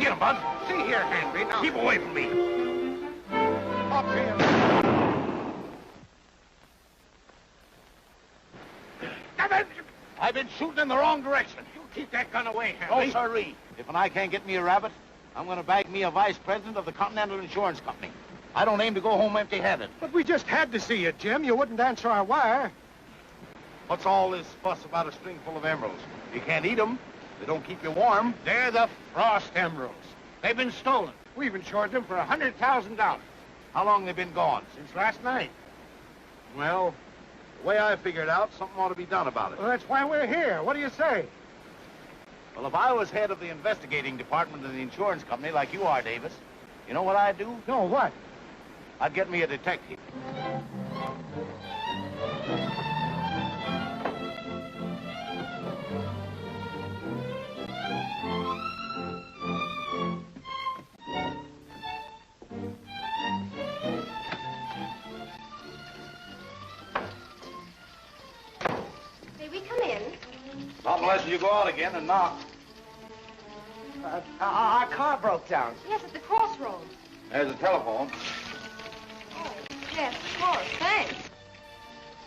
Get him, Bud. See here, Hanvey. Now, Keep away from me. up here. I've been shooting in the wrong direction. You keep that gun away, No, Hanvey. sirree. If an I can't get me a rabbit, I'm going to bag me a vice president of the Continental Insurance Company. I don't aim to go home empty-handed. But we just had to see you, Jim. You wouldn't answer our wire. What's all this fuss about a string full of emeralds? You can't eat them. They don't keep you warm. They're the Frost Emeralds. They've been stolen. We've insured them for $100,000 How long they been gone? since last night. Well, the way I figured out, something ought to be done about it. Well, that's why we're here. What do you say? Well, if I was head of the investigating department of the insurance company like you are, Davis, you know what I'd do? No, what? I'd get me a detective. May we come in? Not unless you go out again and knock. Our car broke down. Yes, at the crossroads. There's a telephone. Oh, yes, of course. Thanks.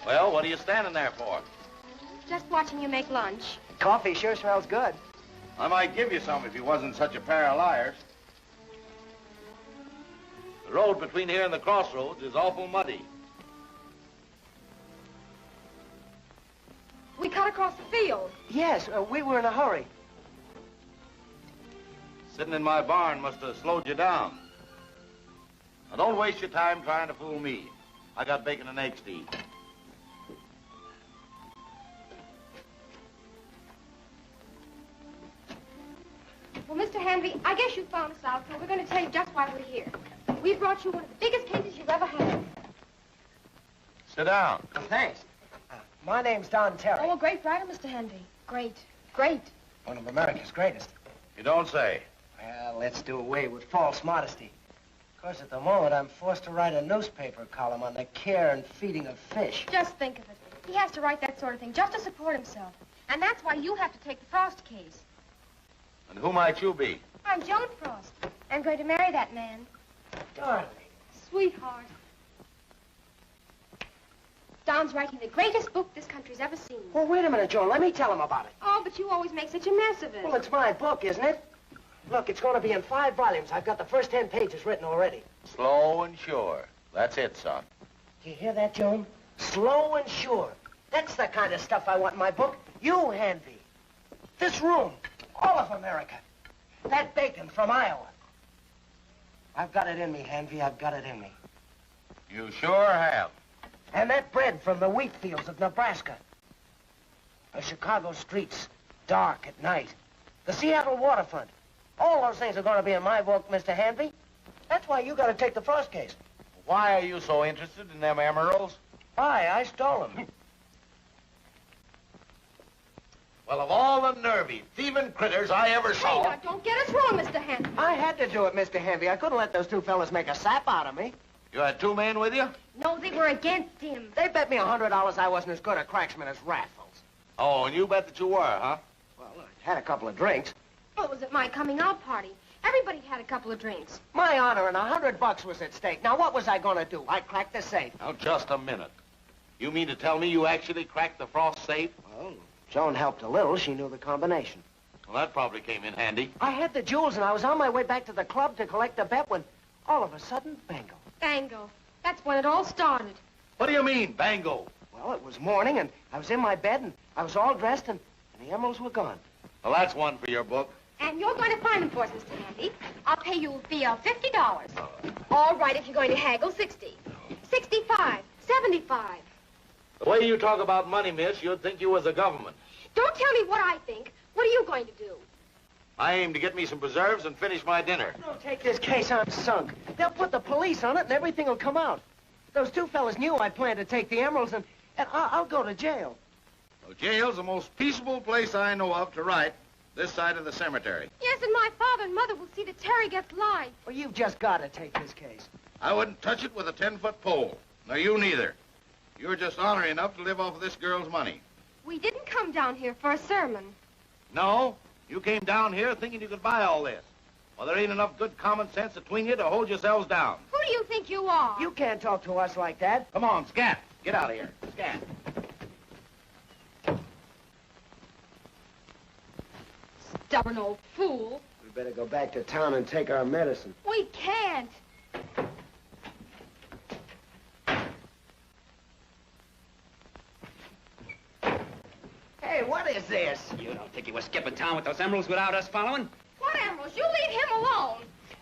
Well, what are you standing there for? Just watching you make lunch. Coffee sure smells good. I might give you some if you wasn't such a pair of liars. The road between here and the crossroads is awful muddy. We cut across the field. Yes, we were in a hurry. Sitting in my barn must have slowed you down. Now, don't waste your time trying to fool me. I got bacon and eggs to eat. Well, Mr. Hanvey, I guess you found us out, so we're going to tell you just why we're here. We brought you one of the biggest cases you've ever had. Sit down. Thanks. My name's Don Terry. Oh, a great writer, Mr. Hanvey. Great. Great. One of America's greatest. You don't say. Well, let's do away with false modesty. Of course, at the moment, I'm forced to write a newspaper column on the care and feeding of fish. Just think of it. He has to write that sort of thing just to support himself. And that's why you have to take the Frost case. And who might you be? I'm Joan Frost. I'm going to marry that man. Darling. Sweetheart. Don's writing the greatest book this country's ever seen. Well, wait a minute, Joan. Let me tell him about it. Oh, but you always make such a mess of it. Well, it's my book, isn't it? Look, it's going to be in 5 volumes. I've got the first 10 pages written already. Slow and sure. That's it, son. You hear that, Joan? Slow and sure. That's the kind of stuff I want in my book. You, Hanvey. This room. All of America. That bacon from Iowa. I've got it in me, Hanvey. I've got it in me. You sure have. And that bread from the wheat fields of Nebraska. The Chicago streets, dark at night. The Seattle waterfront. All those things are going to be in my book, Mr. Hanvey. That's why you got to take the Frost case. Why are you so interested in them emeralds? Why? I stole them. Well, of all the nervy, thieving critters I ever Hey, saw... now, don't get us wrong, Mr. Hanvey. I had to do it, Mr. Hanvey. I couldn't let those 2 fellas make a sap out of me. You had 2 men with you? No, they were against him. They bet me $100 I wasn't as good a cracksman as Raffles. Oh, and you bet that you were, huh? Well, I had a couple of drinks. Well, it was at my coming out party. Everybody had a couple of drinks. My honor and $100 was at stake. Now, what was I going to do? I cracked the safe. Now, just a minute. You mean to tell me you actually cracked the Frost safe? Well, Joan helped a little. She knew the combination. Well, that probably came in handy. I had the jewels, and I was on my way back to the club to collect the bet when all of a sudden, bango. Bango. That's when it all started. What do you mean, bango? Well, it was morning, and I was in my bed, and I was all dressed, and the emeralds were gone. Well, that's one for your book. And you're going to find them for us, Mr. Hanvey. I'll pay you a fee of $50. All right, if you're going to haggle, 60. 65. 75. The way you talk about money, miss, you'd think you was the government. Don't tell me what I think. What are you going to do? I aim to get me some preserves and finish my dinner. Don't take this case, I'm sunk. They'll put the police on it, and everything will come out. Those 2 fellas knew I planned to take the emeralds, and I'll go to jail. Well, jail's the most peaceable place I know of to write, this side of the cemetery. Yes, and my father and mother will see that Terry gets life. Well, you've just got to take this case. I wouldn't touch it with a 10-foot pole. No, you neither. You're just ornery enough to live off of this girl's money. We didn't come down here for a sermon. No, you came down here thinking you could buy all this. Well, there ain't enough good common sense between you to hold yourselves down. Who do you think you are? You can't talk to us like that. Come on, scat. Get out of here. Scat. Stubborn old fool. We better go back to town and take our medicine. We can't. Hey, what is this? You don't think you were skipping town with those emeralds without us following? What emeralds? You leave him alone.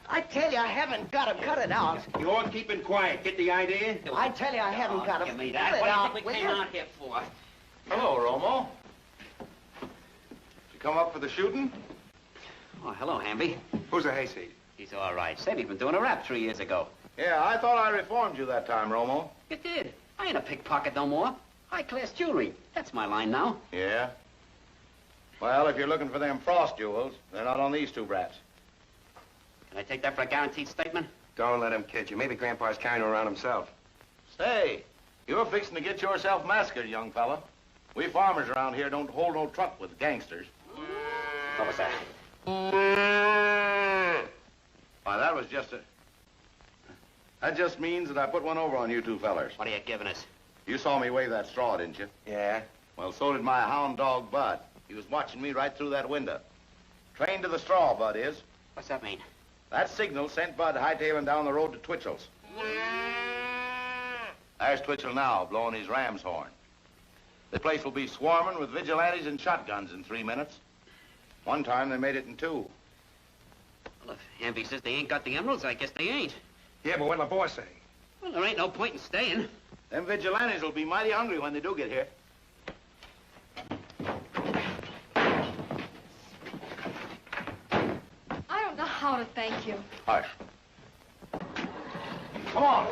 I tell you, I haven't got him. Cut it out. You're keeping quiet. Get the idea? I tell you, I haven't got him. Give me Cut that. it What out. do you think we came out here for? Hello, Romo. Did you come up for the shooting? Oh, hello, Hanvey. Who's the hayseed? He's all right. Said he'd been doing a rap 3 years ago. Yeah, I thought I reformed you that time, Romo. You did. I ain't a pickpocket no more. High-class jewelry. That's my line now. Yeah? Well, if you're looking for them frost jewels, they're not on these two brats. Can I take that for a guaranteed statement? Don't let him kid you. Maybe Grandpa's carrying her around himself. Say, you're fixing to get yourself massacred, young fella. We farmers around here don't hold no truck with gangsters. What was that? Why, that was just a... That just means that I put one over on you two fellers. What are you giving us? You saw me wave that straw, didn't you? Yeah? Well, so did my hound dog, Bud. He was watching me right through that window. Trained to the straw, Bud is. What's that mean? That signal sent Bud hightailing down the road to Twitchell's. There's Twitchell now, blowing his ram's horn. The place will be swarming with vigilantes and shotguns in 3 minutes. One time they made it in 2. Well, if Hanvey says they ain't got the emeralds, I guess they ain't. Yeah, but what'll the boss say? Well, there ain't no point in staying. Them vigilantes will be mighty hungry when they do get here. I don't know how to thank you. Hush. Come on.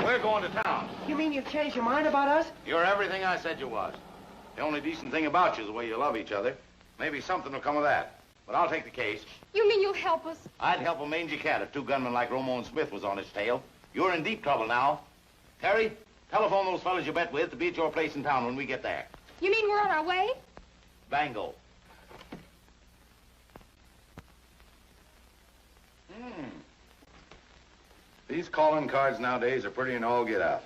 We're going to town. You mean you've changed your mind about us? You're everything I said you was. The only decent thing about you is the way you love each other. Maybe something will come of that. But I'll take the case. You mean you'll help us? I'd help a mangy cat if 2 gunmen like Romo and Smith was on its tail. You're in deep trouble now. Terry, telephone those fellas you bet with to be at your place in town when we get there. You mean we're on our way? Bango. These calling cards nowadays are pretty and all get out.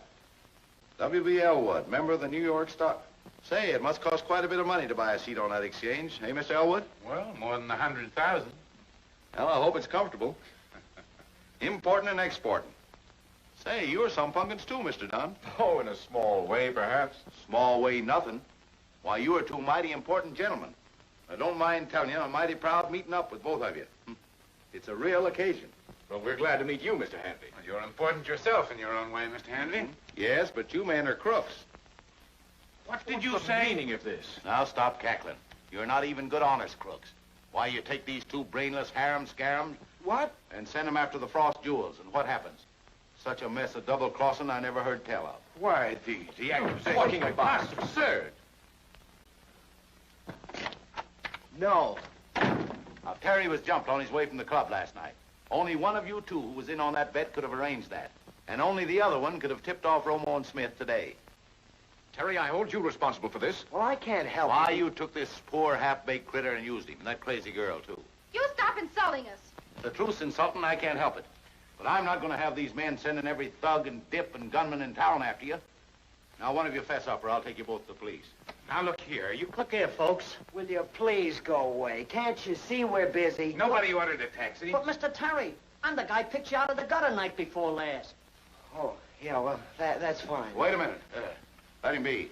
W.B. Elwood, member of the New York Stock. Say, it must cost quite a bit of money to buy a seat on that exchange. Hey, Mr. Elwood? Well, more than 100,000. Well, I hope it's comfortable. Importing and exporting. Say, you're some punkins too, Mr. Dunn. Oh, in a small way, perhaps. Small way nothing. Why, you are 2 mighty important gentlemen. I don't mind telling you, I'm mighty proud meeting up with both of you. It's a real occasion. Well, we're glad to meet you, Mr. Hanvey. Well, you're important yourself in your own way, Mr. Hanvey. Yes, but you men are crooks. What did you say? Meaning of this? Now stop cackling. You're not even good honest crooks. Why, you take these 2 brainless harum-scarums What? and send them after the frost jewels, and what happens? Such a mess of double-crossing I never heard tell of. Why, the accusation. Talking about it's absurd. No. Now, Terry was jumped on his way from the club last night. Only one of you 2 who was in on that bet could have arranged that. And only the other one could have tipped off Romo and Smith today. Terry, I hold you responsible for this. Well, I can't help Why, it. you took this poor half-baked critter and used him, and that crazy girl, too. You stop insulting us. The truth's insulting, I can't help it. But I'm not going to have these men sending every thug and dip and gunman in town after you. Now, one of you fess up, or I'll take you both to the police. Now, look here. Look here, folks. Will you please go away? Can't you see we're busy? Nobody ordered a taxi. But, Mr. Terry, I'm the guy picked you out of the gutter night before last. Oh, yeah, well, that's fine. Wait a minute. Let him be.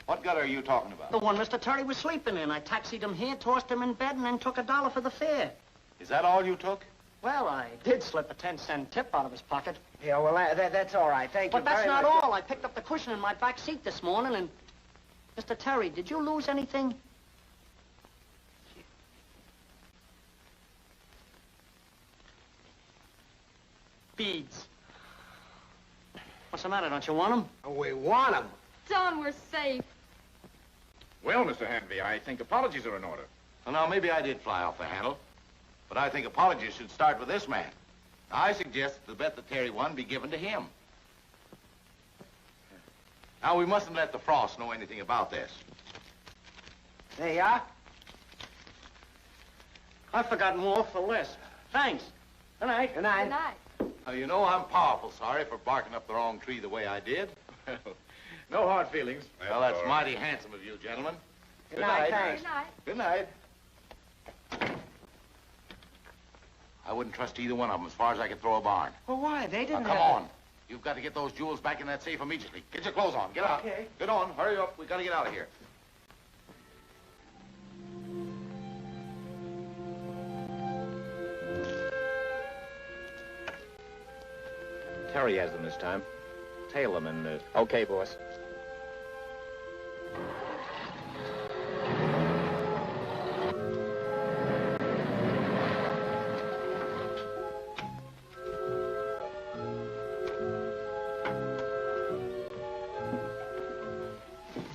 What gutter are you talking about? The one Mr. Terry was sleeping in. I taxied him here, tossed him in bed, and then took $1 for the fare. Is that all you took? Well, I did slip a 10-cent tip out of his pocket. Yeah, well, that's all right. Thank you But that's very not much. all. I picked up the cushion in my back seat this morning, and... Mr. Terry, did you lose anything? Beads. What's the matter? Don't you want them? Oh, we want them. Don, we're safe. Well, Mr. Hanvey, I think apologies are in order. Well, now, maybe I did fly off the handle. But I think apologies should start with this man. Now, I suggest that the bet that Terry won be given to him. Now, we mustn't let the Frost know anything about this. There you are. I've forgotten more for less. Thanks. Good night. Good night. Good night. You know, I'm powerful sorry for barking up the wrong tree the way I did. No hard feelings. Well, that's mighty handsome of you, gentlemen. Good night, thanks. Good night. Good night. I wouldn't trust either one of them as far as I could throw a barn. Well, why? They Now, didn't come have... on. You've got to get those jewels back in that safe immediately. Get your clothes on. Get out. Okay. Get on. Hurry up. We got to get out of here. Terry has them this time. Tail them and... Okay, boss.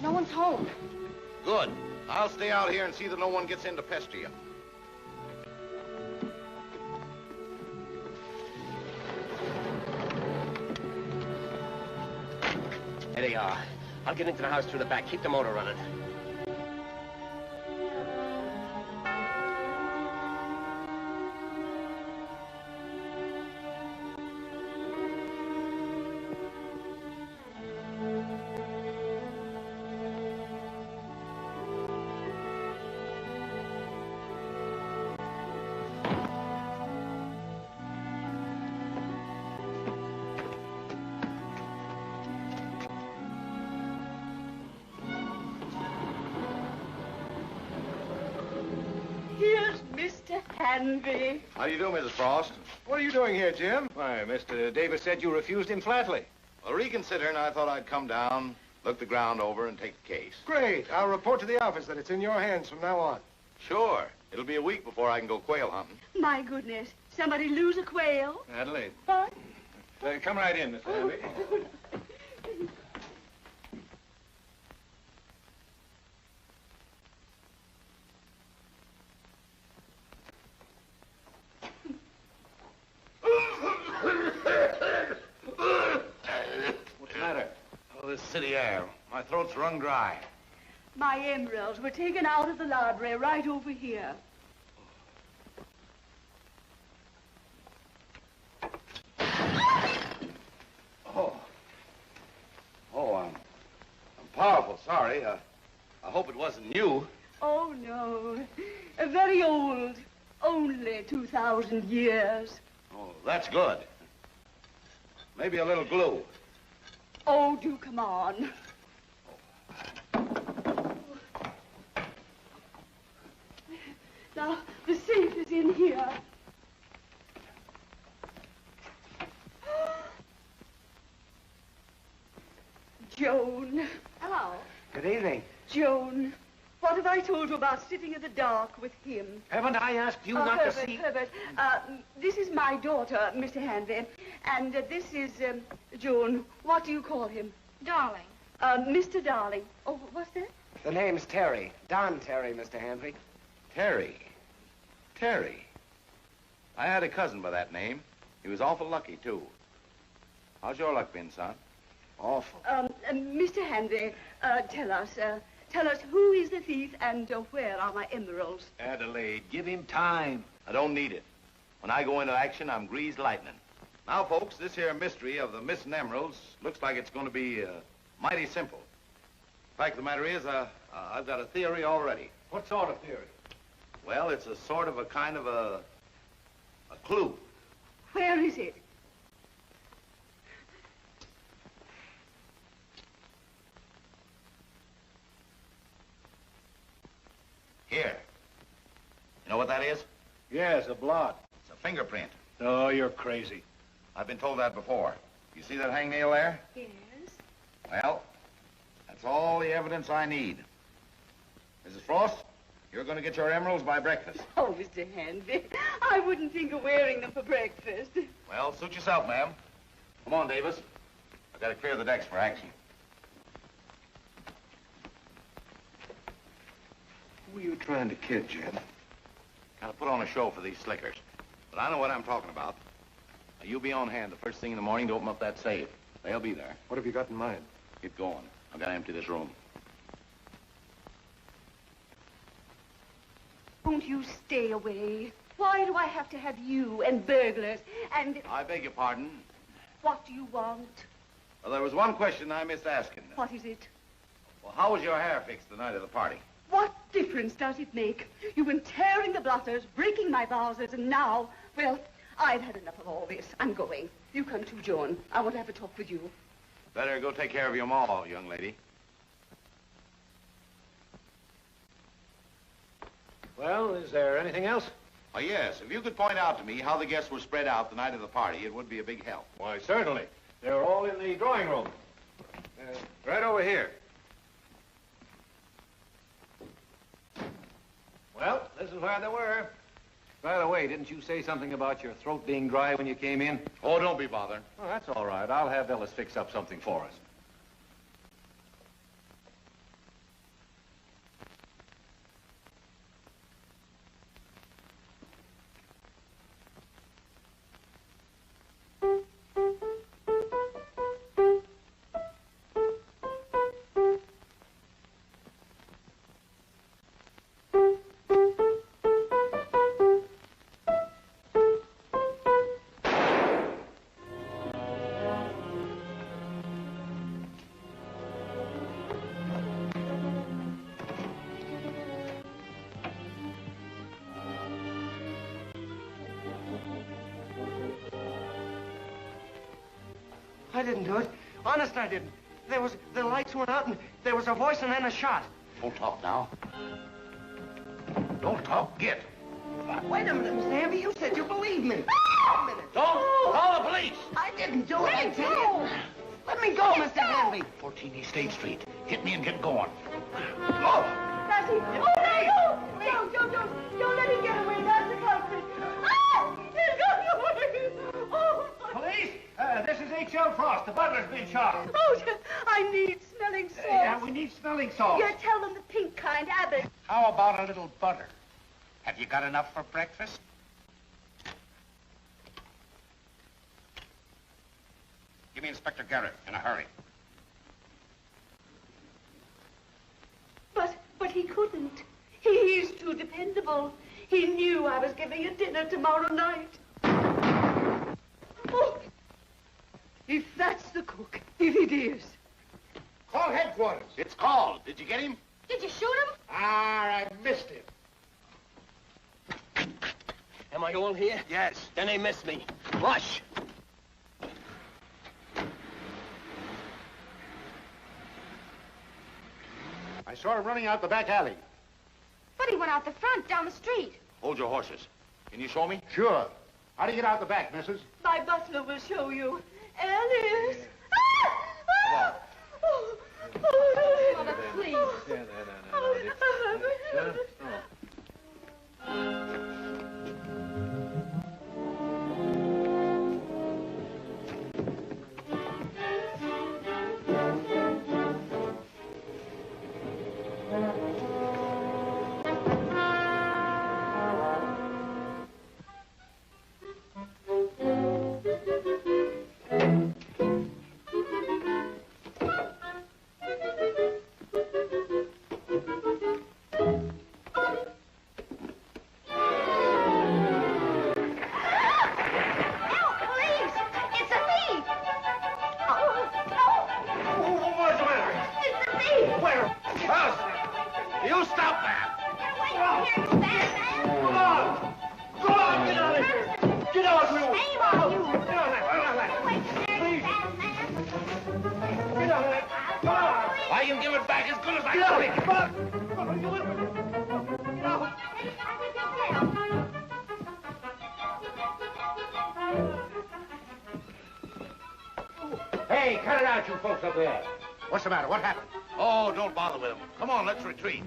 No one's home. Good. I'll stay out here and see that no one gets in to pester you. There they are. I'll get into the house through the back. Keep the motor running. Here's Mr. Hanvey. How do you do, Mrs. Frost? What are you doing here, Jim? Why, Mr. Davis said you refused him flatly. Well, reconsidering, I thought I'd come down, look the ground over, and take the case. Great. I'll report to the office that it's in your hands from now on. Sure. It'll be a week before I can go quail hunting. My goodness. Somebody lose a quail? Adelaide. What? Come right in, Mr. Hanvey. What's the matter? Oh, this city air. My throat's wrung dry. My emeralds were taken out of the library right over here. I'm powerful sorry. I hope it wasn't you. Oh, no. Very old. Only 2,000 years. Oh, that's good. Maybe a little glue. Oh, do come on. Now, the safe is in here. Joan. Hello. Good evening. Joan, what have I told you about sitting in the dark with him? Haven't I asked you Oh, not Herbert, to see... Herbert, this is my daughter, Mr. Hanvey, and this is, Joan, what do you call him? Darling. Mr. Darling. Oh, what's that? The name's Terry. Don Terry, Mr. Hanvey. Terry. Terry. I had a cousin by that name. He was awful lucky, too. How's your luck been, son? Awful. Mr. Hanvey, tell us who is the thief and where are my emeralds? Adelaide, give him time. I don't need it. When I go into action, I'm greased lightning. Now, folks, this here mystery of the missing emeralds looks like it's going to be mighty simple. The fact of the matter is, I've got a theory already. What sort of theory? Well, it's a sort of a kind of a clue. Where is it? Here. You know what that is? Yes, a blot. It's a fingerprint. Oh, you're crazy. I've been told that before. You see that hangnail there? Yes. Well, that's all the evidence I need. Mrs. Frost, you're going to get your emeralds by breakfast. Oh, Mr. Hanvey, I wouldn't think of wearing them for breakfast. Well, suit yourself, ma'am. Come on, Davis. I've got to clear the decks for action. Who are you trying to kid, Jim? Got to put on a show for these slickers. But I know what I'm talking about. Now, you be on hand the first thing in the morning to open up that safe. They'll be there. What have you got in mind? Get going. I've got to empty this room. Won't you stay away? Why do I have to have you and burglars and... I beg your pardon. What do you want? Well, there was one question I missed asking. What is it? Well, how was your hair fixed the night of the party? What difference does it make? You've been tearing the blotters, breaking my vases, and now... Well, I've had enough of all this. I'm going. You come too, Joan. I want to have a talk with you. Better go take care of your ma, young lady. Well, is there anything else? Oh, yes. If you could point out to me how the guests were spread out the night of the party, it would be a big help. Why, certainly. They're all in the drawing room. Right over here. Well, this is where they were. By the way, didn't you say something about your throat being dry when you came in? Oh, don't be bothered. Oh, that's all right. I'll have Ellis fix up something for us. I didn't do it. Honest, I didn't. The lights went out and there was a voice and then a shot. Don't talk now. Don't talk. Get. Wait a minute, Mr. Hanvey. You said you believed me. Wait a minute. Don't call the police. I didn't do it, I tell you. Let me go, Mr. Hanvey. 14 East State Street. Hit me and get going. Oh! Lassie! Oh, no! Don't let him get away. That's the culprit. Ah! He's got away! Oh! Police? This is H.L. Frost. The butler's been shot. Oh, I need smelling salts. Yeah, we need smelling salts. Yeah, tell them the pink kind, Abbott. How about a little butter? Have you got enough for breakfast? Give me Inspector Garrett in a hurry. But he couldn't. He's too dependable. He knew I was giving a dinner tomorrow night. Oh, if that's the cook, if it is. Call headquarters. It's called. Did you get him? Did you shoot him? I missed him. Am I all here? Yes. Then they missed me. Rush. I saw him running out the back alley. But he went out the front, down the street. Hold your horses. Can you show me? Sure. How do you get out the back, missus? My butler will show you. Alice! Ah! Mother, please. You stop that! Come on! Go on, get out of here! Get out, you! Shame on you! Get out of there! Please! Get out of there! Come on! I can give it back as good as I Get out! can. Come on! Get out! Hey, cut it out, you folks up there. What's the matter? What happened? Oh, don't bother with him. Come on, let's retreat.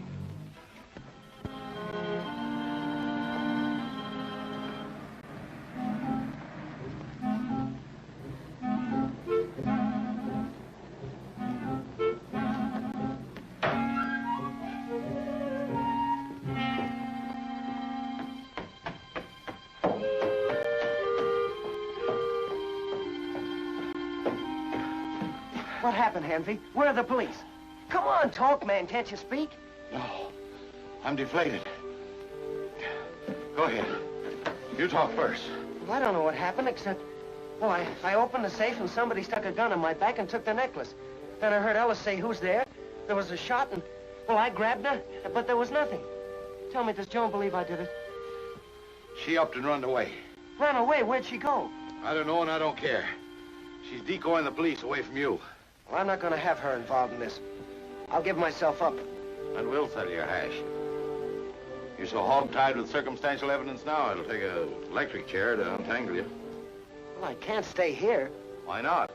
What happened, Hanvey? Where are the police? Come on, talk, man. Can't you speak? No, I'm deflated. Go ahead. You talk first. Well, I don't know what happened, except... Well, I opened the safe and somebody stuck a gun in my back and took the necklace. Then I heard Ellis say, "Who's there?" There was a shot and... Well, I grabbed her, but there was nothing. Tell me, does Joan believe I did it? She upped and run away. Ran away? Where'd she go? I don't know and I don't care. She's decoying the police away from you. Well, I'm not going to have her involved in this. I'll give myself up. And we'll settle your hash. You're so hog-tied with circumstantial evidence now, it'll take an electric chair to untangle you. Well, I can't stay here. Why not?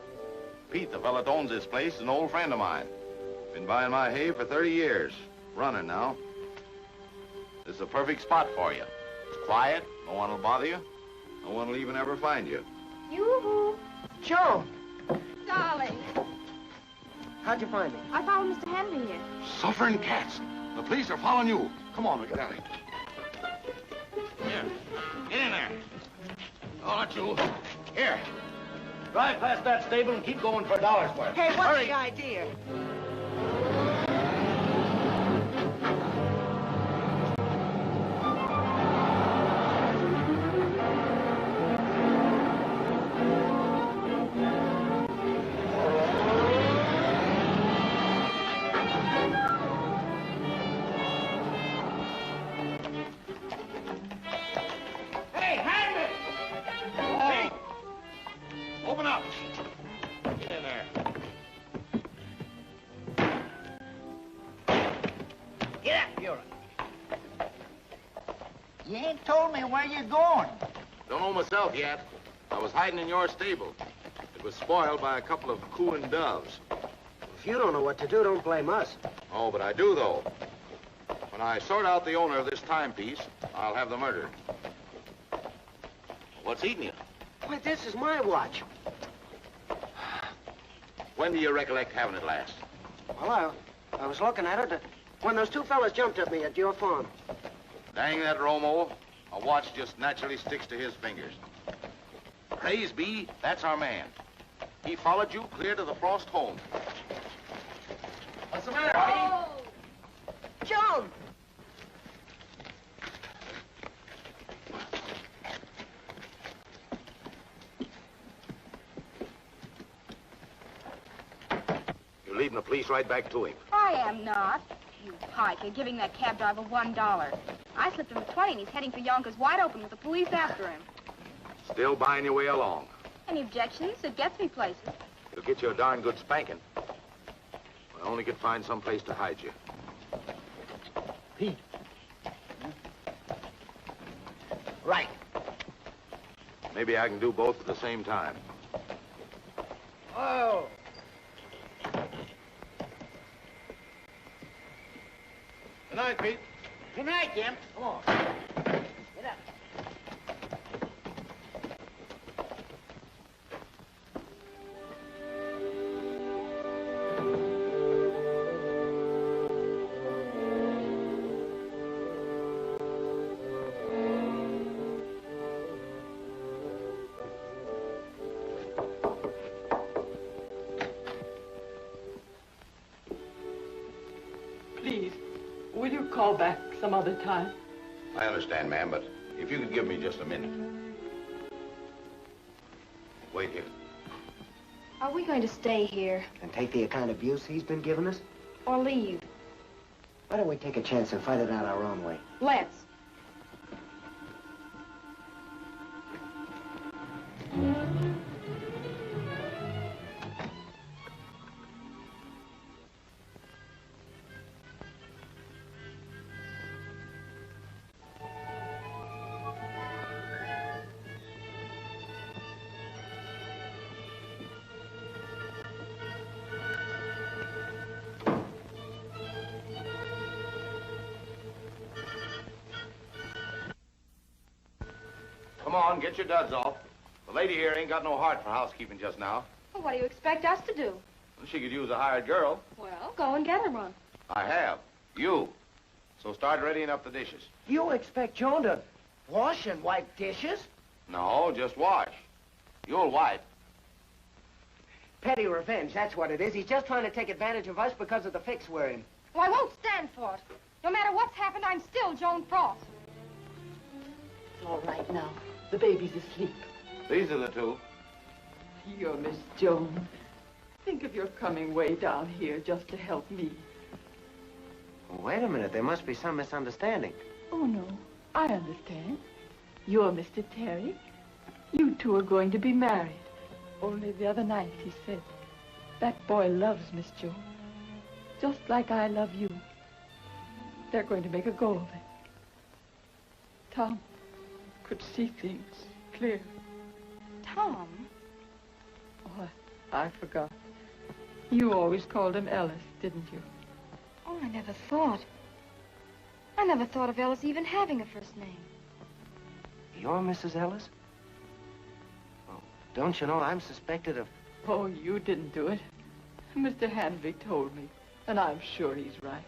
Pete, the fella that owns this place, is an old friend of mine. Been buying my hay for 30 years. Running now. This is a perfect spot for you. It's quiet, no one will bother you. No one will even ever find you. Yoo-hoo. Joan! Darling. How'd you find me? I followed Mr. Hanvey here. Suffering cats. The police are following you. Come on, we get out of here. Here, get in there. Oh, not you. Here. Drive past that stable and keep going for a dollar's worth. Hey, what's Hurry. the idea? Hey, Hanvey! Hey! Open up. Get in there. Get up, Buren. You ain't told me where you're going. Don't know myself yet. I was hiding in your stable. It was spoiled by a couple of cooing doves. If you don't know what to do, don't blame us. Oh, but I do, though. When I sort out the owner of this timepiece, I'll have the murder. What's eating you? Why, this is my watch. When do you recollect having it last? Well, I was looking at it when those two fellas jumped at me at your farm. Dang that Romo. A watch just naturally sticks to his fingers. Praise be, that's our man. He followed you clear to the Frost home. What's the matter, Pete? Joan! You're leading the police right back to him. I am not. You pike, you're giving that cab driver $1. I slipped him a 20 and he's heading for Yonkers wide open with the police after him. Still buying your way along. Any objections? It gets me places. It'll get you a darn good spanking. I only could find some place to hide you. Pete. Right. Maybe I can do both at the same time. Oh. Good night, Pete. Good night, Jim. Come on. Get up. Please, will you call back some other time? I understand, ma'am, but if you could give me just a minute. Wait here. Are we going to stay here And take the kind of abuse he's been giving us? or leave? Why don't we take a chance and fight it out our own way? Let's. Come on, get your duds off. The lady here ain't got no heart for housekeeping just now. Well, what do you expect us to do? She could use a hired girl. Well, go and get her one. I have. You. So start readying up the dishes. You expect Joan to wash and wipe dishes? No, just wash. You'll wipe. Petty revenge, that's what it is. He's just trying to take advantage of us because of the fix we're in. Well, I won't stand for it. No matter what's happened, I'm still Joan Frost. It's all right now. The baby's asleep. These are the two. You're Miss Jones. Think of your coming way down here just to help me. Wait a minute. There must be some misunderstanding. Oh, no. I understand. You're Mr. Terry. You two are going to be married. Only the other night he said, that boy loves Miss Jones, just like I love you. They're going to make a go of it. Tom could see things clear. Tom? Oh, I forgot. You always called him Ellis, didn't you? Oh, I never thought. I never thought of Ellis even having a first name. You're Mrs. Ellis? Oh, don't you know I'm suspected of... Oh, you didn't do it. Mr. Hanvey told me, and I'm sure he's right.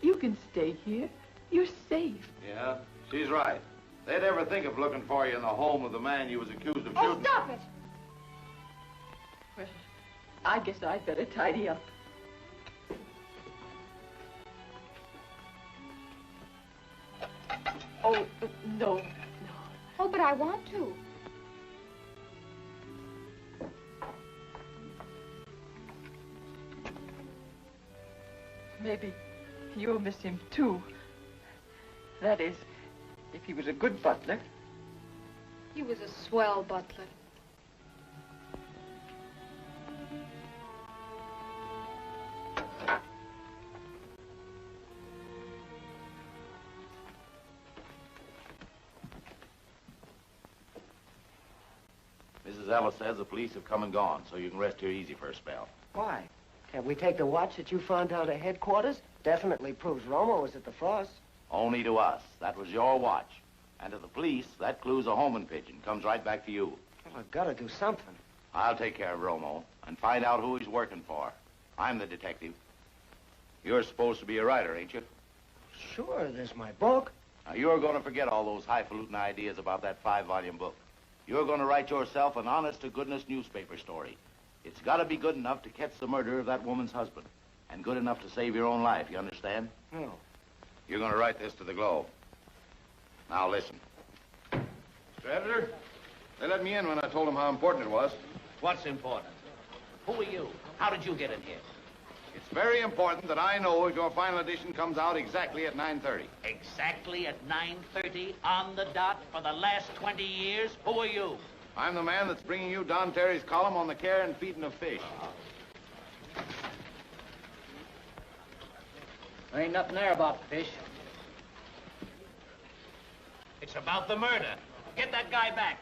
You can stay here. You're safe. Yeah, she's right. They'd ever think of looking for you in the home of the man you was accused of Oh, shooting. stop it! Well, I guess I'd better tidy up. Oh, no. Oh, but I want to. Maybe you'll miss him, too. That is, if he was a good butler. He was a swell butler. Mrs. Ellis says the police have come and gone, so you can rest here easy for a spell. Why? Can't we take the watch that you found out at headquarters? Definitely proves Romo was at the Frost. Only to us. That was your watch. And to the police, that clue's a homing pigeon. Comes right back to you. Well, I've got to do something. I'll take care of Romo and find out who he's working for. I'm the detective. You're supposed to be a writer, ain't you? Sure, there's my book. Now, you're going to forget all those highfalutin ideas about that 5-volume book. You're going to write yourself an honest-to-goodness newspaper story. It's got to be good enough to catch the murder of that woman's husband. And good enough to save your own life, you understand? No. You're going to write this to the Globe. Now, listen. Mr. Editor, they let me in when I told them how important it was. What's important? Who are you? How did you get in here? It's very important that I know if your final edition comes out exactly at 9:30. Exactly at 9:30 on the dot for the last 20 years? Who are you? I'm the man that's bringing you Don Terry's column on the care and feeding of fish. There ain't nothing there about fish. It's about the murder. Get that guy back.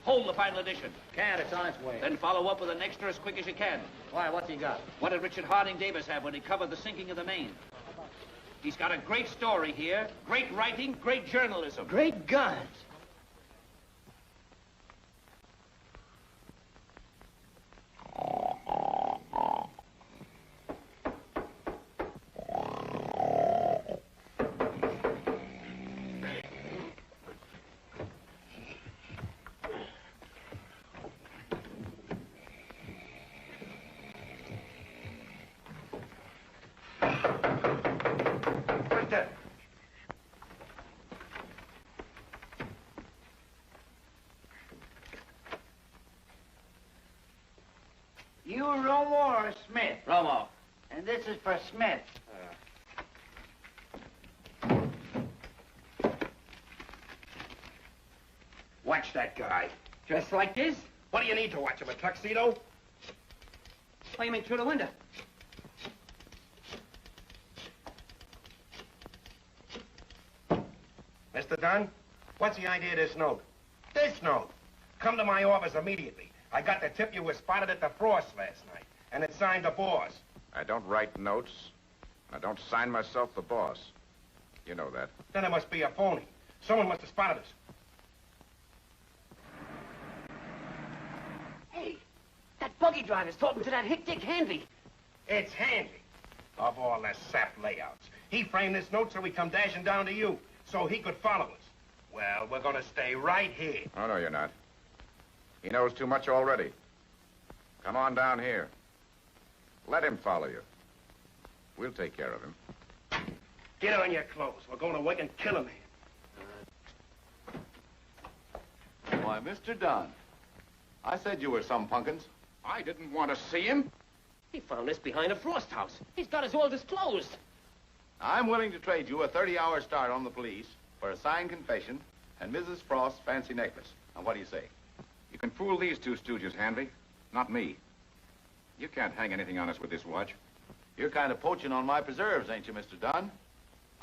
Hold the final edition. Can't, it's on its way. Then follow up with an extra as quick as you can. Why, what's he got? What did Richard Harding Davis have when he covered the sinking of the Maine? He's got a great story here, great writing, great journalism. Great guns. You Romo or Smith? Romo. And this is for Smith. Watch that guy. Dressed like this? What do you need to watch him, a tuxedo? What do you mean, through the window? Mr. Dunn, what's the idea of this note? This note. Come to my office immediately. I got the tip you were spotted at the Frost last night, and it's signed the boss. I don't write notes. I don't sign myself the boss. You know that. Then it must be a phony. Someone must have spotted us. Hey, that buggy driver's talking to that hick Dick Hanvey. It's handy. Of all the sap layouts. He framed this note so we come dashing down to you, so he could follow us. Well, we're gonna stay right here. Oh, no, you're not. He knows too much already. Come on down here. Let him follow you. We'll take care of him. Get on your clothes. We're going to wake and kill him here. Why, Mr. Dunn. I said you were some punkins. I didn't want to see him. He found this behind a frost house. He's got us all disclosed. I'm willing to trade you a 30-hour start on the police for a signed confession and Mrs. Frost's fancy necklace. Now, what do you say? You can fool these two stooges, Hanvey, not me. You can't hang anything on us with this watch. You're kind of poaching on my preserves, ain't you, Mr. Dunn?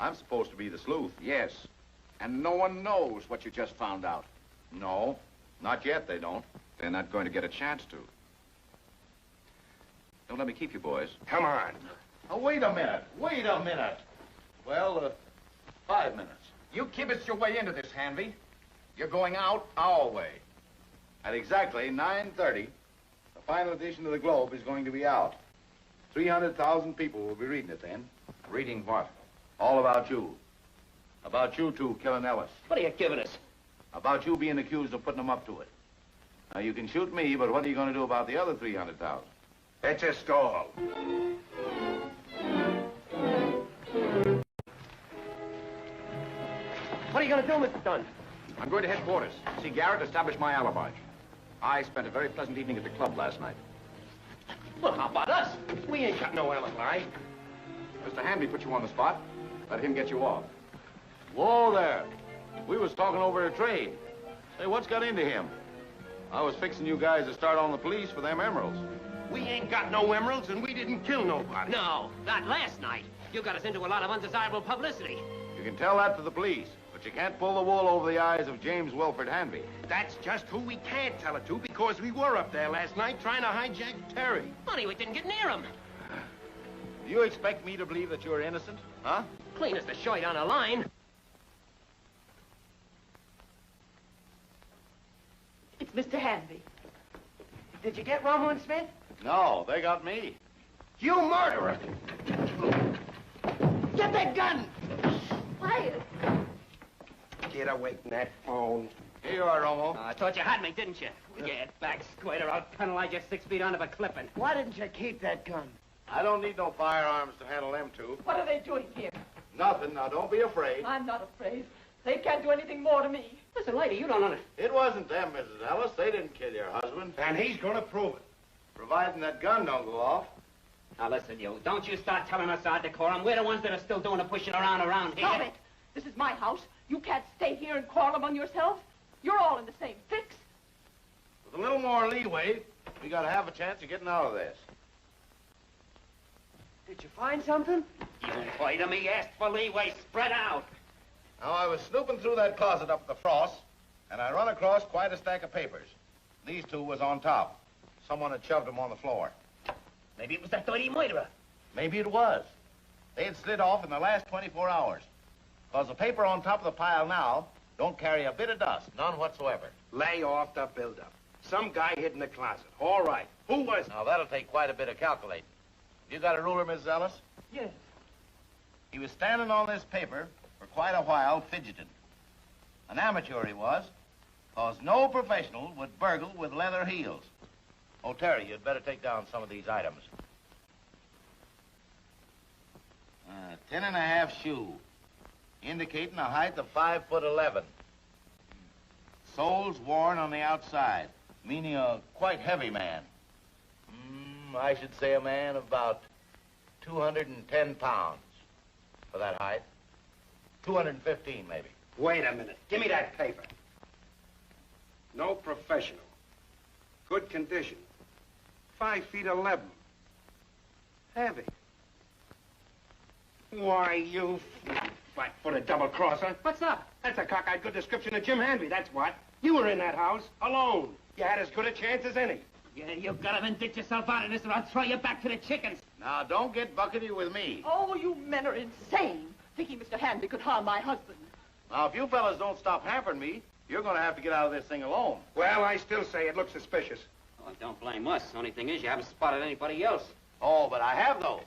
I'm supposed to be the sleuth. Yes, and no one knows what you just found out. No, not yet, they don't. They're not going to get a chance to. Don't let me keep you, boys. Come on. Oh, wait a minute. Wait a minute. Well, 5 minutes. You kibitz your way into this, Hanvey. You're going out our way. At exactly 9:30, the final edition of the Globe is going to be out. 300,000 people will be reading it then. Reading what? All about you. About you two killing Ellis. What are you giving us? About you being accused of putting them up to it. Now, you can shoot me, but what are you going to do about the other 300,000? It's a stall. What are you going to do, Mr. Dunn? I'm going to headquarters. See Garrett establish my alibi. I spent a very pleasant evening at the club last night. Well, how about us? We ain't got no alibi. Mr. Hanvey put you on the spot. Let him get you off. Whoa there. We was talking over a trade. Say, what's got into him? I was fixing you guys to start on the police for them emeralds. We ain't got no emeralds, and we didn't kill nobody. No, not last night. You got us into a lot of undesirable publicity. You can tell that to the police, but you can't pull the wool over the eyes of James Wilford Hanvey. That's just who we can't tell it to, because we were up there last night trying to hijack Terry. Funny we didn't get near him. Do you expect me to believe that you're innocent, huh? Clean as the shirt on a line. It's Mr. Hanvey. Did you get Romo and Smith? No, they got me. You murderer! Get that gun! Quiet. Get away from that phone. Here you are, Romo. I thought you had me, didn't you? Get back, squater. I'll penalize you 6 feet under the clipping. Why didn't you keep that gun? I don't need no firearms to handle them two. What are they doing here? Nothing. Now, don't be afraid. I'm not afraid. They can't do anything more to me. Listen, lady, you don't know it. It wasn't them, Mrs. Ellis. They didn't kill your husband. And he's gonna prove it. Providing that gun don't go off. Now, listen, you. Don't you start telling us our decorum. We're the ones that are still doing the pushing around here. Stop it! This is my house. You can't stay here and quarrel among yourselves. You're all in the same fix. With a little more leeway, we got half a chance of getting out of this. Did you find something? You boy to me asked for leeway. Spread out. Now, I was snooping through that closet up at the Frost, and I run across quite a stack of papers. These two was on top. Someone had shoved them on the floor. Maybe it was that dirty murderer. Maybe it was. They had slid off in the last 24 hours. Because the paper on top of the pile now don't carry a bit of dust, none whatsoever. Lay off the build-up. Some guy hid in the closet. All right. Who was it? Now, that'll take quite a bit of calculating. You got a ruler, Mrs. Ellis? Yes. He was standing on this paper for quite a while, fidgeting. An amateur he was, because no professional would burgle with leather heels. Oh, Terry, you'd better take down some of these items. 10.5 shoe, indicating a height of 5'11". Soles worn on the outside, meaning a quite heavy man. I should say a man of about 210 pounds for that height. 215, maybe. Wait a minute. Give me that paper. No professional. Good condition. 5'11". Heavy. Why, you flat-footed double-crosser. What's up? That's a cockeyed good description of Jim Hanvey, that's what. You were in that house, alone. You had as good a chance as any. Yeah, you've got to vindict yourself out of this or I'll throw you back to the chickens. Now, don't get buckety with me. Oh, you men are insane, thinking Mr. Hanvey could harm my husband. Now, if you fellas don't stop hampering me, you're going to have to get out of this thing alone. Well, I still say it looks suspicious. Oh, don't blame us. Only thing is, you haven't spotted anybody else. Oh, but I have, though.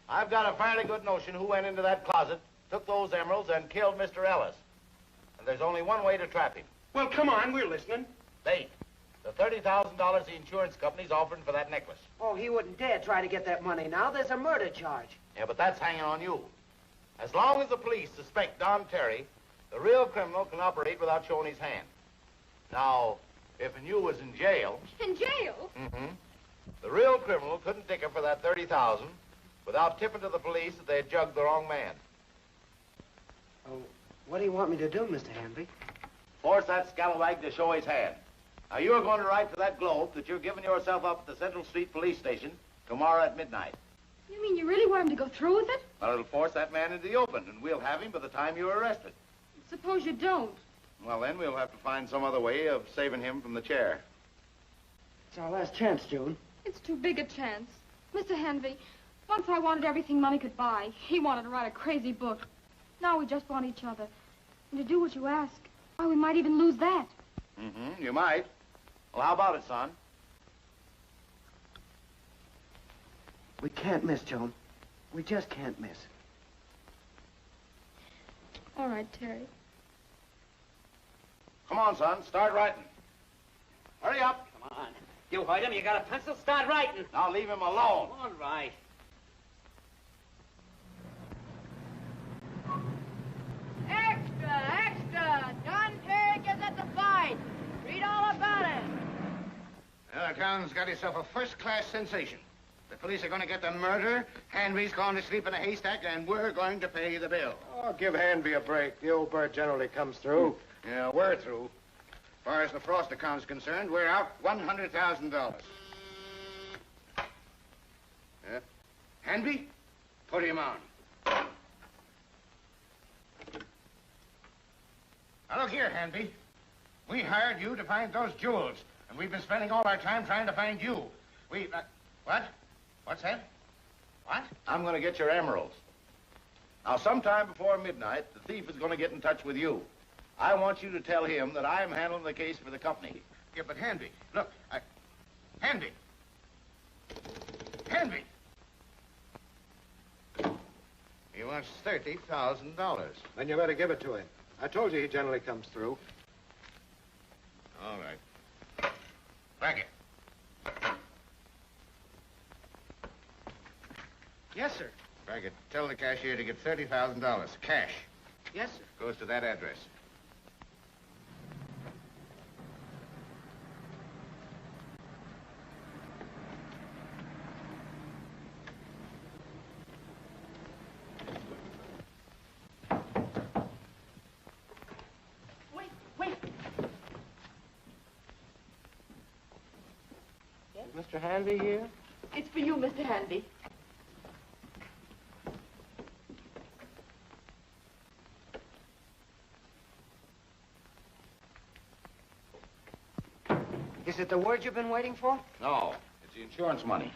I've got a fairly good notion who went into that closet, took those emeralds, and killed Mr. Ellis. And there's only one way to trap him. Well, come on, we're listening. Bait. The $30,000 the insurance company's offering for that necklace. Oh, he wouldn't dare try to get that money now. There's a murder charge. Yeah, but that's hanging on you. As long as the police suspect Don Terry, the real criminal can operate without showing his hand. Now, if you was in jail... In jail? Mm-hmm. The real criminal couldn't ticket for that 30,000 without tipping to the police that they had jugged the wrong man. Oh, what do you want me to do, Mr. Hanvey? Force that scalawag to show his hand. Now, you're going to write to that Globe that you're giving yourself up at the Central Street Police Station tomorrow at midnight. You mean you really want him to go through with it? Well, it'll force that man into the open, and we'll have him by the time you're arrested. Suppose you don't. Well, then we'll have to find some other way of saving him from the chair. It's our last chance, June. It's too big a chance. Mr. Hanvey, once I wanted everything money could buy. He wanted to write a crazy book. Now we just want each other. And to do what you ask, why, we might even lose that. Mm-hmm, you might. Well, how about it, son? We can't miss, Joan. We just can't miss. All right, Terry. Come on, son. Start writing. Hurry up. Come on. You heard him. You got a pencil? Start writing. Now leave him alone. All right. Extra, extra! John Terry gets at the fight. Read all about it. Well, the town's got itself a first-class sensation. The police are going to get the murderer, Hanvey's going to sleep in a haystack, and we're going to pay the bill. Oh, give Hanvey a break. The old bird generally comes through. Yeah, we're through. As far as the Frost account's concerned, we're out $100,000. Yeah. Hanvey, put him on. Now, look here, Hanvey. We hired you to find those jewels, and we've been spending all our time trying to find you. What? What's that? What? I'm going to get your emeralds. Now, sometime before midnight, the thief is going to get in touch with you. I want you to tell him that I'm handling the case for the company. Yeah, but Hanvey, look, Hanvey! Hanvey! He wants $30,000. Then you better give it to him. I told you he generally comes through. All right. Back it. Yes, sir. Brackett, tell the cashier to get $30,000, cash. Yes, sir. Goes to that address. Wait, wait. Is Mr. Hanvey here? It's for you, Mr. Hanvey. Is it the word you've been waiting for? No, it's the insurance money.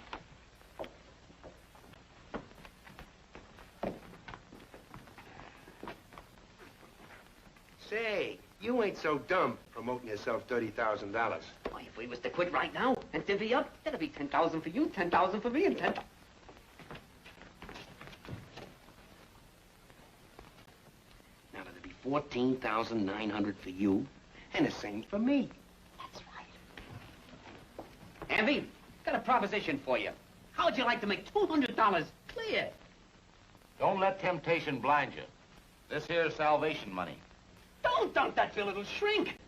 Say, you ain't so dumb promoting yourself $30,000. Why, if we was to quit right now and divvy up, that'd be 10,000 for you, 10,000 for me, and 10,000. Now that'd be 14,900 for you, and the same for me. That's right. Hanvey, got a proposition for you. How'd you like to make $200 clear? Don't let temptation blind you. This here's salvation money. Don't dump that, you little shrink.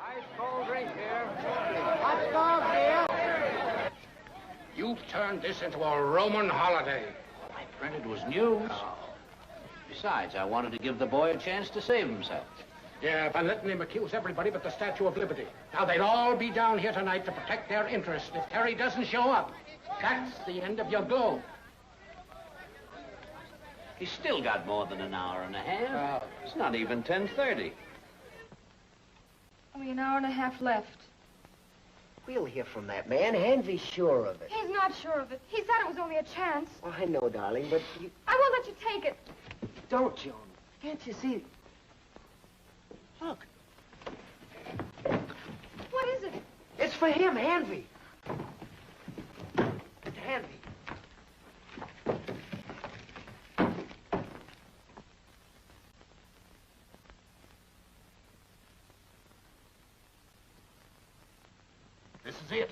Ice cold drink here. Hot dog here. You've turned this into a Roman holiday. I printed was news. Besides, I wanted to give the boy a chance to save himself. Yeah, by letting him accuse everybody but the Statue of Liberty. Now, they'll all be down here tonight to protect their interests if Terry doesn't show up. That's the end of your globe. He's still got more than an hour and a half. It's not even 10:30. Only an hour and a half left. We'll hear from that man. Hanvey's sure of it. He's not sure of it. He said it was only a chance. Oh, I know, darling, but you... I won't let you take it. Don't, Joan. Can't you see? Look. What is it? It's for him, Hanvey. Mr. Hanvey. This is it.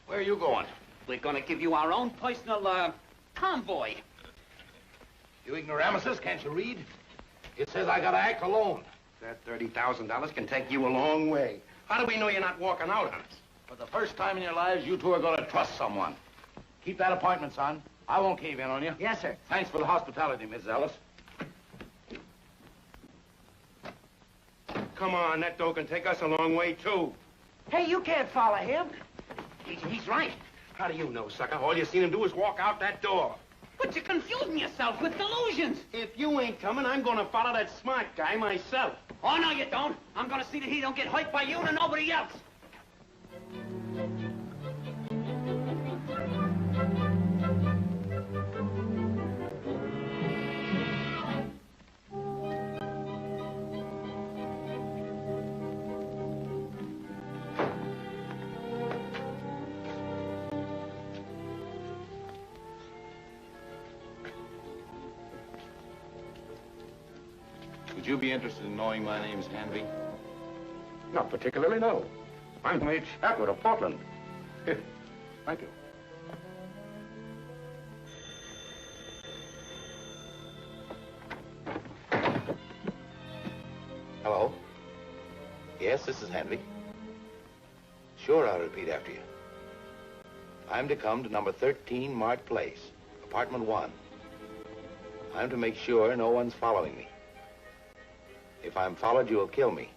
Where are you going? We're going to give you our own personal, convoy. You ignoramuses, can't you read? It says I gotta act alone. That $30,000 can take you a long way. How do we know you're not walking out on us? For the first time in your lives, you two are going to trust someone. Keep that appointment, son. I won't cave in on you. Yes, sir. Thanks for the hospitality, Miss Ellis. Come on, that dough can take us a long way, too. Hey, you can't follow him. He's right. How do you know, sucker? All you seen him do is walk out that door. But you're confusing yourself with delusions. If you ain't coming, I'm gonna follow that smart guy myself. Oh, no, you don't. I'm going to see that he don't get hurt by you and nobody else. Would you be interested in knowing my name's Hanvey? Not particularly, no. I'm made Atwood of Portland. Thank you. Hello? Yes, this is Hanvey. Sure, I'll repeat after you. I'm to come to number 13 Mart Place, apartment 1. I'm to make sure no one's following me. If I'm followed, you'll kill me.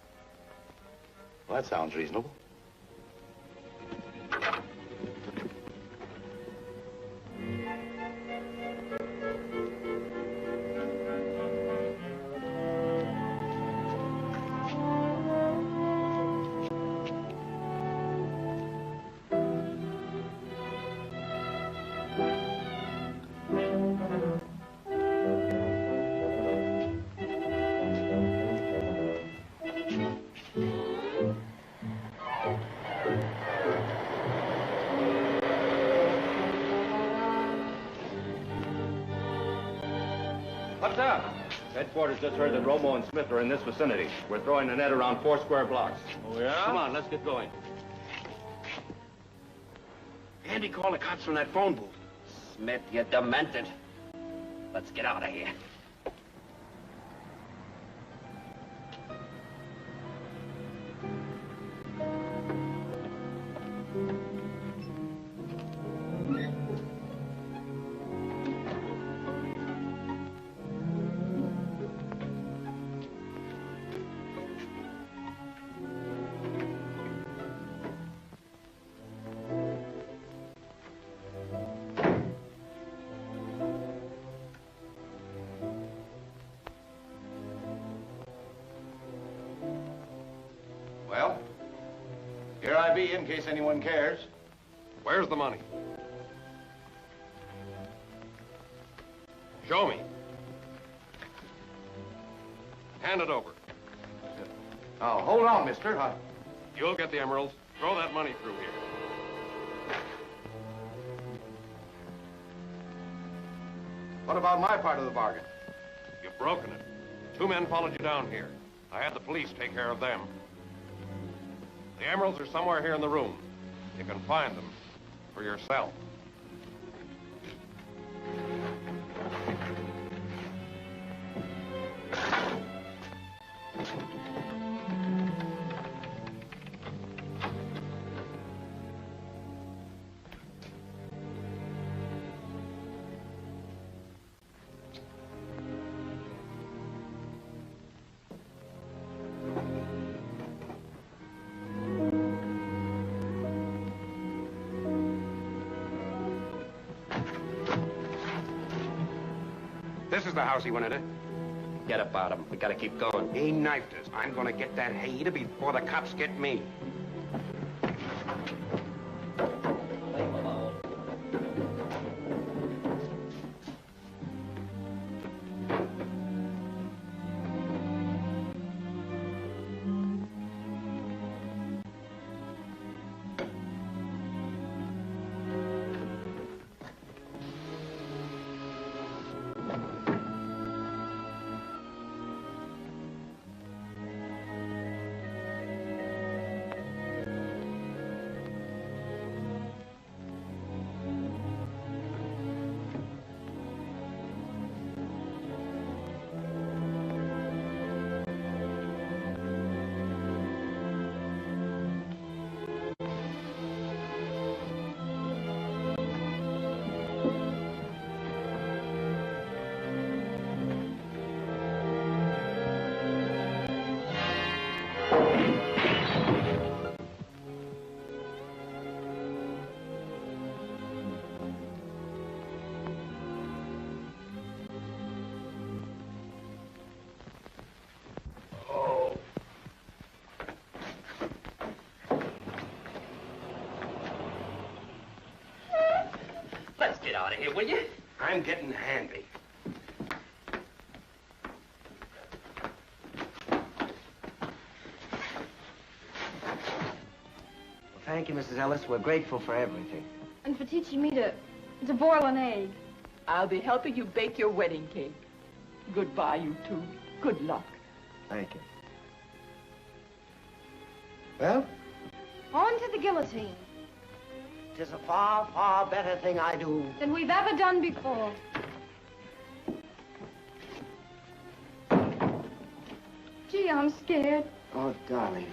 Well, that sounds reasonable. What's up? Headquarters just heard that Romo and Smith are in this vicinity. We're throwing the net around 4 square blocks. Oh, yeah? Come on, let's get going. Andy called the cops from that phone booth. Smith, you're demented. Let's get out of here. Well, here I be in case anyone cares. Where's the money? Show me. Hand it over. Oh, hold on, mister. You'll get the emeralds. Throw that money through here. What about my part of the bargain? You've broken it. 2 men followed you down here. I had the police take care of them. The emeralds are somewhere here in the room. You can find them for yourself. This is the house he went into. Get about him. We gotta keep going. He knifed us. I'm gonna get that hater before the cops get me. right out of here, will you? I'm getting handy. Thank you, Mrs. Ellis. We're grateful for everything. And for teaching me to boil an egg. I'll be helping you bake your wedding cake. Goodbye, you two. Good luck. Thank you. Well? On to the guillotine. 'Tis a far, far better thing I do Than we've ever done before. Gee, I'm scared. Oh, darling.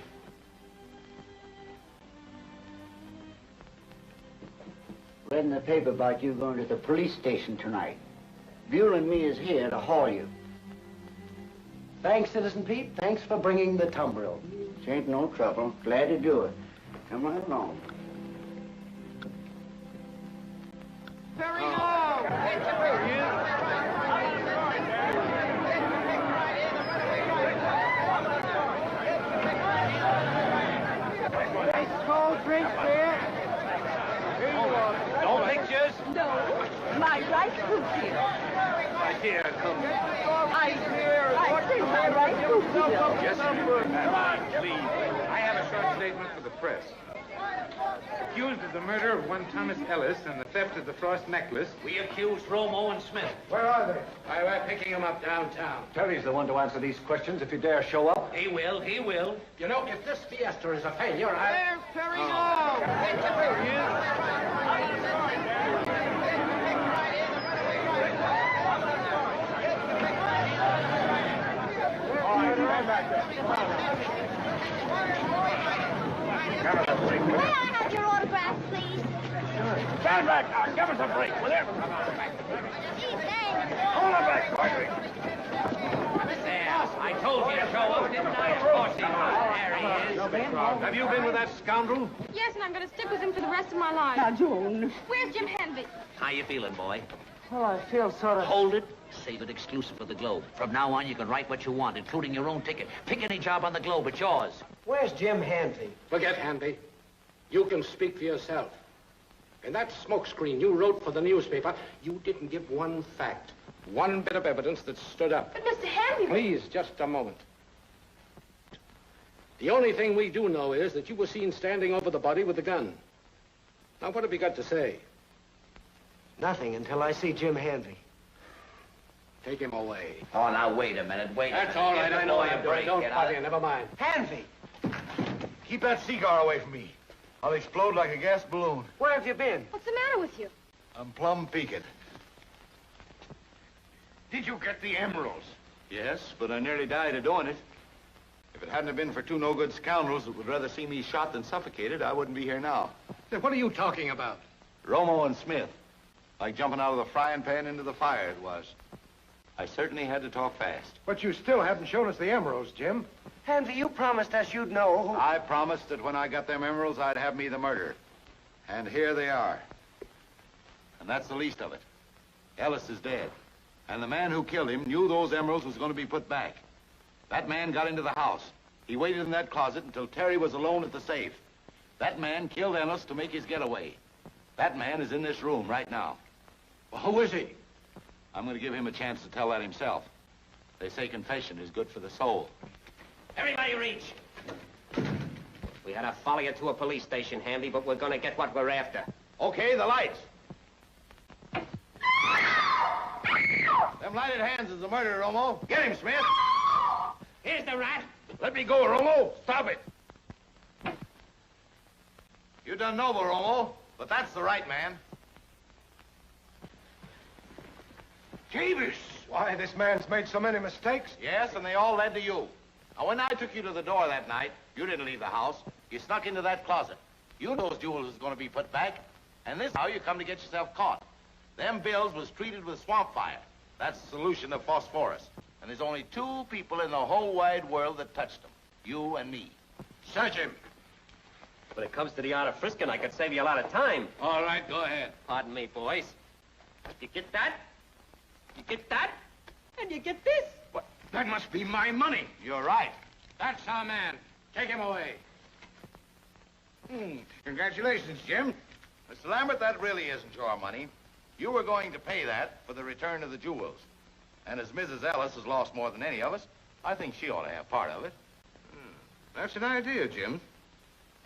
Read in the paper about you going to the police station tonight. Buell and me is here to haul you. Thanks, Citizen Pete. Thanks for bringing the tumbril. It ain't no trouble. Glad to do it. Come right along. Hurry now! There he is. Nice cold drink there. Here you are. No pictures? No, my rice cookie. My dear, come. I say my rice cookie. Yes, sir. Come on, please. I have a short statement for the press. Accused of the murder of one Thomas Ellis and the theft of the Frost necklace. We accuse Romo and Smith. Where are they? We're picking them up downtown. Terry's the one to answer these questions if you dare show up. He will, he will. You know, if this fiesta is a failure, There's Perry now. There he is. May I have your autograph, please? Stand back now. Give us a break, will you? Gee, thanks. Hold it back, quickly. There, I told you to show up, didn't I? Of course he was. There he is. Have you been with that scoundrel? Yes, and I'm going to stick with him for the rest of my life. Now, Joan. Where's Jim Hanvey? How you feeling, boy? Well, I feel sort of... Hold it. Save it exclusive for the Globe. From now on, you can write what you want, including your own ticket. Pick any job on the Globe. It's yours. Where's Jim Hanvey? Forget Hanvey. You can speak for yourself. In that smokescreen you wrote for the newspaper, you didn't give one fact, one bit of evidence that stood up. But Mr. Hanvey... Please, just a moment. The only thing we do know is that you were seen standing over the body with the gun. Now, what have you got to say? Nothing until I see Jim Hanvey. Take him away. Oh, now, wait a minute. Wait a minute. That's all right. Give I the know boy a I'm doing. break, Don't kid. bother. Never mind. Hanvey! Keep that cigar away from me. I'll explode like a gas balloon. Where have you been? What's the matter with you? I'm plumb peaked. Did you get the emeralds? Yes, but I nearly died of doing it. If it hadn't have been for two no-good scoundrels that would rather see me shot than suffocated, I wouldn't be here now. Then what are you talking about? Romo and Smith. Like jumping out of the frying pan into the fire, it was. I certainly had to talk fast. But you still haven't shown us the emeralds, Jim. Hanvey, you promised us you'd know who... I promised that when I got them emeralds, I'd have me the murder. And here they are. And that's the least of it. Ellis is dead. And the man who killed him knew those emeralds was going to be put back. That man got into the house. He waited in that closet until Terry was alone at the safe. That man killed Ellis to make his getaway. That man is in this room right now. Well, who is he? I'm going to give him a chance to tell that himself. They say confession is good for the soul. Everybody reach. We had to follow you to a police station, Handy, but we're going to get what we're after. Okay, the lights. Them lighted hands is the murderer, Romo. Get him, Smith. Here's the rat. Let me go, Romo. Stop it. You done noble, Romo, but that's the right man. Jeeves! Why, this man's made so many mistakes. Yes, and they all led to you. Now, when I took you to the door that night, you didn't leave the house. You snuck into that closet. You knew those jewels was going to be put back, and this is how you come to get yourself caught. Them bills was treated with swamp fire. That's the solution of phosphorus. And there's only two people in the whole wide world that touched them. You and me. Search him. When it comes to the art of frisking, I could save you a lot of time. All right, go ahead. Pardon me, boys. You get that? You get that? And you get this. What? That must be my money. You're right. That's our man. Take him away. Congratulations, Jim. Mr. Lambert, that really isn't your money. You were going to pay that for the return of the jewels. And as Mrs. Ellis has lost more than any of us, I think she ought to have part of it. That's an idea, Jim.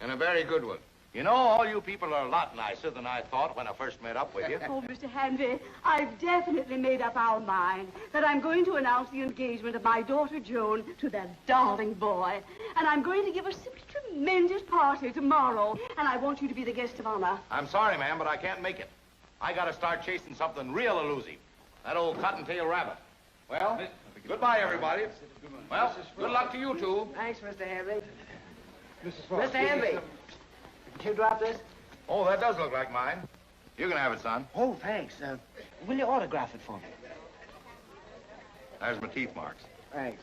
And a very good one. You know, all you people are a lot nicer than I thought when I first met up with you. Oh, Mr. Hanvey, I've definitely made up our mind that I'm going to announce the engagement of my daughter Joan to that darling boy. And I'm going to give a simply tremendous party tomorrow. And I want you to be the guest of honor. I'm sorry, ma'am, but I can't make it. I gotta start chasing something real elusive. That old cottontail rabbit. Well, goodbye, everybody. Well, good luck to you two. Thanks, Mr. Hanvey. Fox, Mr. Hanvey, did you drop this? Oh, that does look like mine. You can have it, son. Oh, thanks. Will you autograph it for me? There's my teeth marks. Thanks.